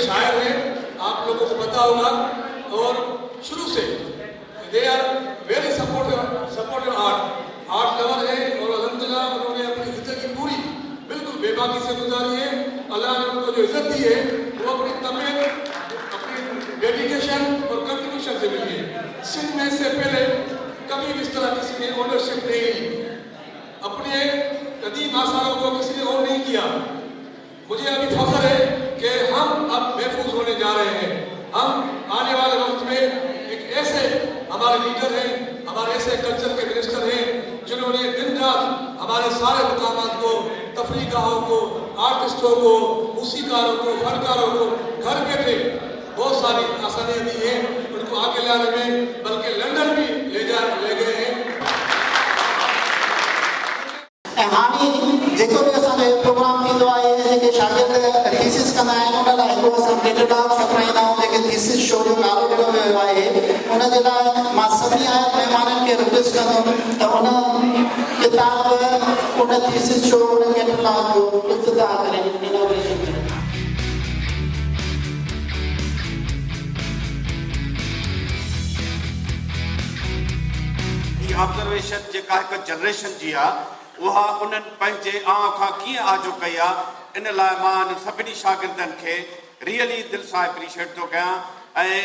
शायर हैं, आप लोगों को पता होगा, और शुरू से they are very supportive art lover है, और अल्हम्दुलिल्लाह उन्होंने अपनी ज़िंदगी पूरी बिल्कुल बेबाकी से गुजारी है। अल्लाह ने उनको जो इज्जत दी है वो अपनी तबीयत, अपनी डेडिकेशन और कंट्रीब्यूशन से मिली है। सिंध में इससे पहले कभी भी इस तरह किसी ने ओनरशिप नहीं ली, अपने कदीम आसारों को किसी ने ओन नहीं किया। मुझे अभी फख्र है कि हम अब महफूज होने जा रहे हैं। हम आने वाले वक्त में एक ऐसे हमारे लीडर हैं, हमारे ऐसे कल्चर के मिनिस्टर हैं जिन्होंने दिन रात हमारे सारे मुकामात को, तफरीगाहों को, आर्टिस्टों को, मूसीकारों को, फनकारों को घर बैठे बहुत सारी आसानियाँ दी हैं, उनको आगे लाने में, बल्कि लंदन भी ले गए हैं। हाणे जेको बि असांजो प्रोग्राम थींदो आहे, जेके शागिर्द थीसिस कंदा आहिनि उन लाइ हिकु असां गेट टॉक छपाईंदा आहियूं, जेके थीसिस शो जो नालो ॾिनो वियो आहे। उन जे लाइ मां सभिनी आयल महिमाननि खे रिक्वेस्ट कंदुमि त उन किताब, उन थीसिस शो, उन गेट टॉक जो इफ्तिताह करें, इनोवेशन करें। ऑब्जर्वेशन जेका हिकु जनरेशन जी आहे उहा उन्हनि पंहिंजे आउं खां कीअं आजो कई आहे, इन लाइ मां सभिनी शागिर्दनि खे रियली दिलि सां एप्रिशिएट थो कयां ऐं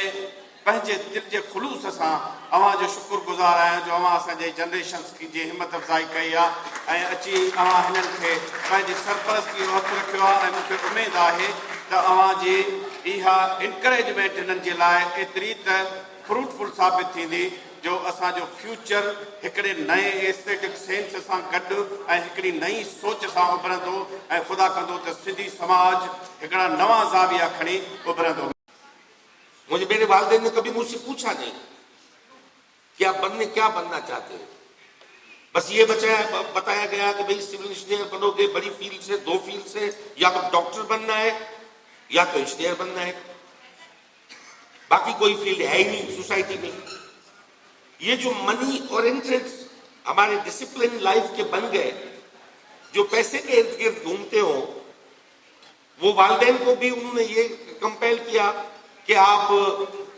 पंहिंजे दिलि जे ख़ुलूस सां अव्हांजो शुक्रगुज़ार आहियां जो अव्हां असांजे जनरेशन्स जी हिमत अफ़ज़ाई कई आहे ऐं अची अव्हां हिननि खे पंहिंजी सरपरस्ती जो हथु रखियो आहे। ऐं मूंखे उमेदु आहे त अव्हांजी इहा इनकरेजमेंट हिननि जे लाइ एतिरी त फ्रूटफुल साबित थींदी जो असांजो फ्यूचर हिकिड़े नए एस्थेटिक सेंस सां गॾु ऐं हिकिड़ी नई सोच सां उभरंदो ऐं ख़ुदा कंदो त सिंधी समाज हिकिड़ा नवां ज़ाविया खणी उभरंदो। मुझे मेरे वालिदैन ने कभी मुझसे पूछा नहीं कि आप क्या बनना चाहते हो, बस ये बताया गया कि भाई सिविल इंजीनियर बनोगे, बड़ी फील्ड से, दो फील्ड से, या तो डॉक्टर बनना है या तो इंजीनियर बनना है, बाकी कोई फील्ड है ही नहीं सोसाइटी में। ये जो मनी ओरिएंटेड हमारे डिसिप्लिन लाइफ के बन गए, जो पैसे के इर्द गिर्द घूमते हो, वो वालिदैन को भी उन्होंने ये कंपेल किया कि आप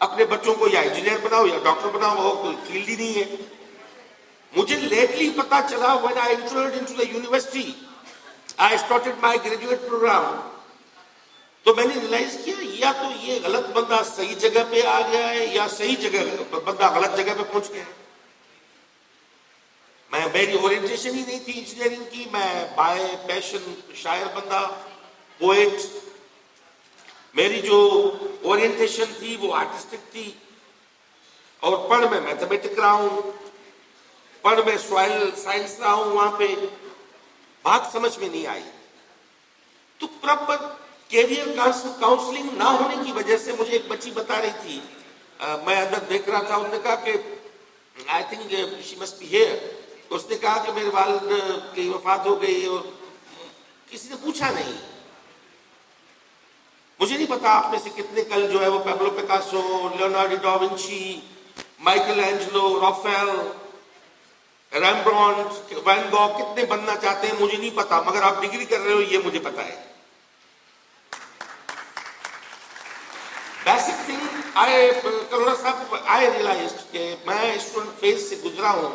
अपने बच्चों को या इंजीनियर बनाओ या डॉक्टर बनाओ, और कोई फील्ड ही नहीं है। मुझे लेटली पता चला when I entered into the university, I started my graduate program, तो मैंने रियलाइज किया या तो ये गलत बंदा सही जगह पे आ गया है या सही जगह बंदा गलत जगह पे पहुंच गया है। मेरी ओरिएंटेशन ही नहीं थी इंजीनियरिंग की, मैं बाय पैशन शायर बंदा, पोएट। मेरी जो ओरिएंटेशन थी वो आर्टिस्टिक थी, और पढ़ में मैथमेटिक रहा हूं, पढ़ में सॉइल साइंस रहा हूं, वहां पे बात समझ में नहीं आई। तो प्रॉपर कैरियर काउंसलिंग ना होने की वजह से मुझे एक बच्ची बता रही थी, मैं अंदर देख रहा था, उन्होंने कहा कि I think she must be here. उसने कहा कि मेरे वालिद की वफात हो गई और किसी ने पूछा नहीं। मुझे नहीं पता आप में से कितने कल जो है वो Pablo Picasso, Leonardo da Vinci, Michelangelo, Raphael, Rembrandt, van Gogh कितने बनना चाहते हैं मुझे नहीं पता, मगर आप डिग्री कर रहे हो ये मुझे पता है। बेसिक थिंग करोड़ा साहब, आई रियलाइज्ड कि मैं स्टूडेंट फेज से गुजरा हूं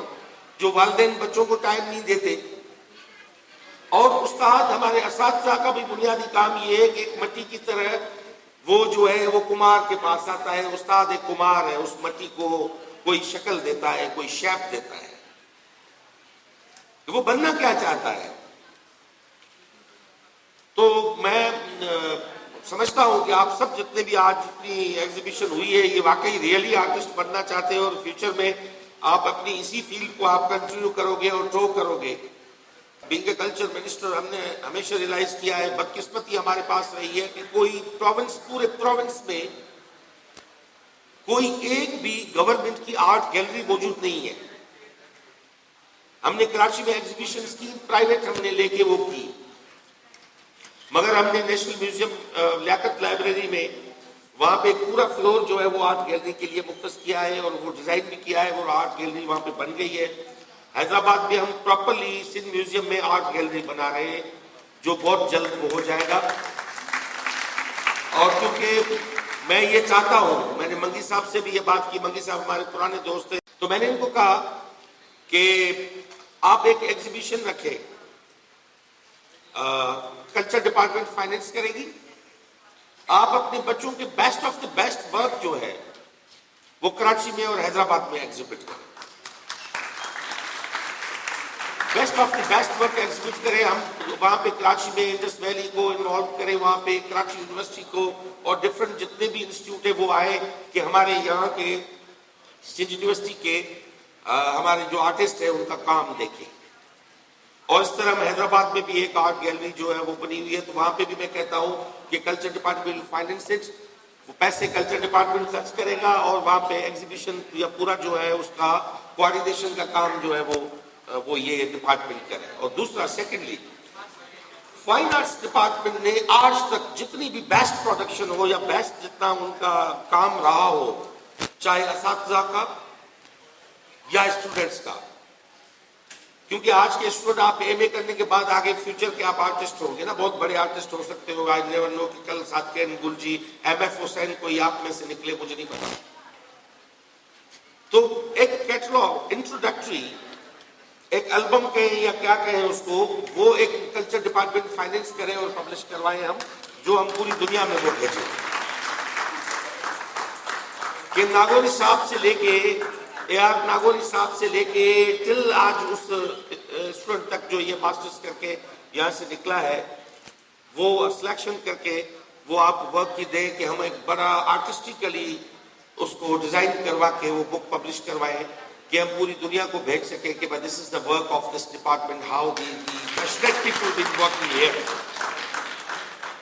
जो वालिदैन बच्चों को टाइम नहीं देते, और उस्ताद हमारे असातिज़ा का भी बुनियादी काम ये है कि एक मट्टी की तरह वो जो है वो कुमार के पास आता है, उस्ताद एक कुमार है, उस मट्टी को कोई शक्ल देता है, कोई शेप देता है, वो बनना क्या चाहता है। तो मैं समझता हूं कि आप सब जितने भी आज जितनी एग्जीबिशन हुई है ये वाकई रियली आर्टिस्ट बनना चाहते हैं, और फ्यूचर में आप अपनी इसी फील्ड को आप कंटिन्यू करोगे और ड्रॉ करोगे। बीइंग ए कल्चर मिनिस्टर हमने हमेशा रियलाइज किया है, बदकिस्मती हमारे पास रही है कि कोई प्रोविंस, पूरे प्रोविंस में कोई एक भी गवर्नमेंट की आर्ट गैलरी मौजूद नहीं है। हमने कराची में एग्जीबिशन की, प्राइवेट हमने लेके वो की, मगर हमने नेशनल म्यूजियम लियाकत लाइब्रेरी में वहां पे पूरा फ्लोर जो है वो आर्ट गैलरी के लिए मुख्तस किया है, और वो डिजाइन भी किया है, और आर्ट गैलरी वहां पे बन गई है। हैदराबाद में हम प्रॉपरली सिंध म्यूजियम में आर्ट गैलरी बना रहे हैं, जो बहुत जल्द वो हो जाएगा। और क्योंकि मैं ये चाहता हूं, मैंने मंगी साहब से भी ये बात की, मंगी साहब हमारे पुराने दोस्त थे, तो मैंने इनको कहा कि आप एक एग्जीबिशन रखें, कल्चर डिपार्टमेंट फाइनेंस करेगी, आप अपने बच्चों के best of the best work जो है वो कराची में और हैदराबाद में एग्जिबिट करें, best of the best work exhibit करें। हम वहां पे कराची में इंडस वैली को इन्वॉल्व करें, वहां पे कराची यूनिवर्सिटी को और डिफरेंट जितने भी इंस्टीट्यूट है वो आए कि हमारे यहाँ के सिंध यूनिवर्सिटी के हमारे जो आर्टिस्ट है उनका काम देखें। और इस तरह हैदराबाद में भी एक आर्ट गैलरी जो है वो बनी हुई है, तो वहां पे भी मैं कहता हूं कि कल्चर डिपार्टमेंट फाइनेंस इट, वो पैसे कल्चर डिपार्टमेंट खर्च करेगा और वहां पे एग्जीबिशन या पूरा जो है उसका कोऑर्डिनेशन का काम जो है वो ये डिपार्टमेंट करे। और दूसरा सेकेंडली, फाइन आर्ट्स डिपार्टमेंट ने आज तक जितनी भी बेस्ट प्रोडक्शन हो या बेस्ट जितना उनका काम रहा हो, चाहे असातिज़ा का या स्टूडेंट्स का, क्योंकि आज के स्टूडेंट आप एमए करने के बाद आगे फ्यूचर के आप आर्टिस्ट होंगे ना, बहुत बड़े आर्टिस्ट हो सकते हो। आई नेवर नो कि कल सादकेन गुलजी, एमएफ हुसैन कोई आप में से निकले, मुझे नहीं पता। तो एक कैटलॉग इंट्रोडक्टरी, एक एल्बम कहें या क्या कहें उसको, वो एक कल्चर डिपार्टमेंट फाइनेंस करे और पब्लिश करवाएं हम, जो हम पूरी दुनिया में वो भेजें कि नागोरी साहब से लेके AR नागोरी साहब से लेके टिल आज उस स्टूडेंट तक जो ये मास्टर्स करके यहाँ से निकला है, वो सिलेक्शन करके वो आप वर्क की दें कि हम एक बड़ा आर्टिस्टिकली उसको डिजाइन करवा के वो बुक पब्लिश करवाएं कि हम पूरी दुनिया को भेज सके कि this is the work of this department, how the passionate people been working here.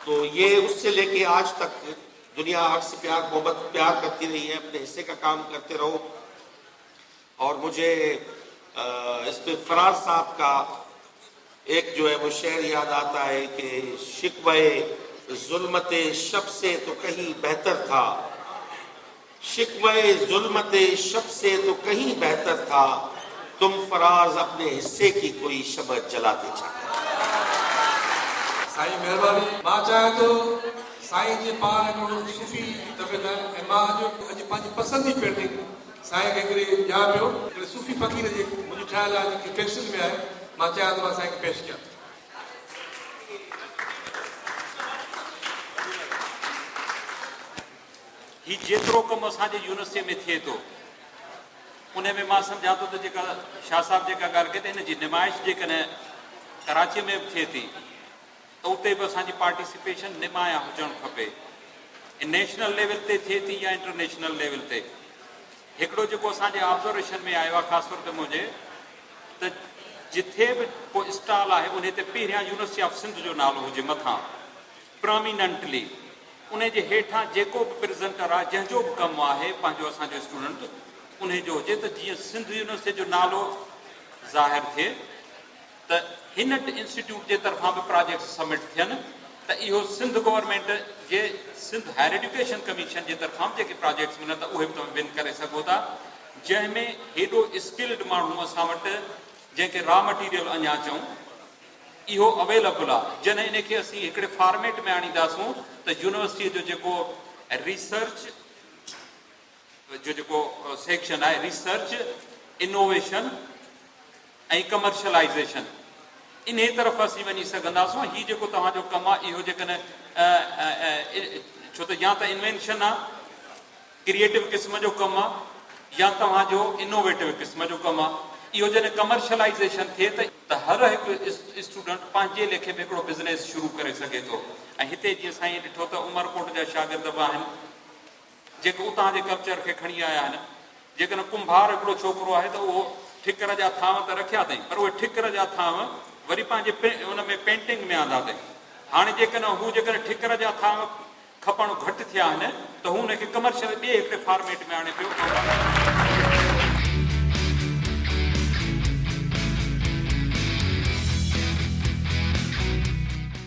तो ये उससे लेके आज तक दुनिया आर्ट से प्यार मोहब्बत प्यार करती रही है, अपने हिस्से का काम करते रहो। और मुझे इस पे फराज साहब का एक जो है वो शेर याद आता है कि शिकवे जुल्मते शब से तो कहीं बेहतर था, शिकवे जुल्मते शब से तो कहीं बेहतर था, तुम फराज अपने हिस्से की कोई शमअ जलाते चले। साईं मेहरबानी, मां चाहे तो साईं जे पार हिकिड़ो सूफ़ी तबेदार ऐं मां अॼु पंहिंजी पसंदी पेंटिंग साईं खे हिकिड़ी ॼाण पियो, हिकिड़े सूफ़ी फ़क़ीर जे मुंहिंजी ठाहियल आहे जेकी पेंसिल में आहे, मां चाहियां त मां साईं खे पेश कयां। ही जेतिरो कमु असांजे यूनिवर्सिटी में थिए थो उन में मां सम्झां थो त जेका शाह साहब जेका ॻाल्हि कई त हिन जी नुमाइश जेकॾहिं कराचीअ में बि थिए थी त उते बि असांजी पार्टिसिपेशन निमाया हुजणु खपे। नेशनल लेवल ते थिए थी या इंटरनेशनल लेवल ते। हिकिड़ो जेको असांजे ऑब्जर्वेशन में आयो आहे ख़ासि तौर ते मुंहिंजे, त जिथे बि को स्टॉल आहे उन ते पहिरियां यूनिवर्सिटी ऑफ सिंध जो नालो हुजे मथां प्रोमिनेंटली, उन जे हेठां जेको बि प्रेज़ेंटर आहे जंहिंजो बि कमु आहे पंहिंजो असांजो स्टूडेंट उन जो हुजे, त जीअं सिंध यूनिवर्सिटी जो नालो ज़ाहिर थिए त हिन इंस्टीट्यूट जे तरफ़ां बि प्रोजेक्ट सबमिट थियनि, त इहो सिंध गवर्नमेंट जे सिंध हायर एजुकेशन कमीशन जे तरफ़ां जेके प्रोजेक्ट्स मिलनि त उहे बि तव्हां विन करे सघो था, जंहिंमें हेॾो स्किल्ड माण्हू असां वटि जंहिंखे रॉ मटीरियल अञा चऊं इहो अवेलेबल आहे। जॾहिं इनखे असीं हिकिड़े फॉर्मेट में आणींदासूं त यूनिवर्सिटीअ जो जेको रिसर्च जो जेको सेक्शन आहे, रिसर्च इनोवेशन ऐं कमर्शलाइज़ेशन, इन तरफ़ असीं वञी सघंदासूं। हीउ जेको तव्हांजो कमु आहे इहो जेकॾहिं छो त या त इन्वेंशन आहे, क्रिएटिव क़िस्म जो कमु आहे, या तव्हांजो इनोवेटिव क़िस्म जो कमु आहे। इहो जॾहिं कमर्शलाइज़ेशन थिए त हर हिकु स्टूडेंट पंहिंजे लेखे में हिकिड़ो बिज़नेस शुरू करे सघे थो। ऐं हिते जीअं साईं ॾिठो त उमरकोट जा शागिर्द बि आहिनि जेके उतां जे कल्चर खे खणी आया आहिनि। जेकॾहिं कुंभार हिकिड़ो छोकिरो आहे त उहो ठिकर जा थांव त रखिया अथई, पर उहे ठिकर जा थांव वरी पंहिंजे उन में पेंटिंग में आंदा अथई। हाणे जेकॾहिं ठिकर जा थांव खपणु घटि थिया आहिनि त हू हुनखे कमर्शियल ॿिए हिकिड़े फॉर्मेट में आणे पियो।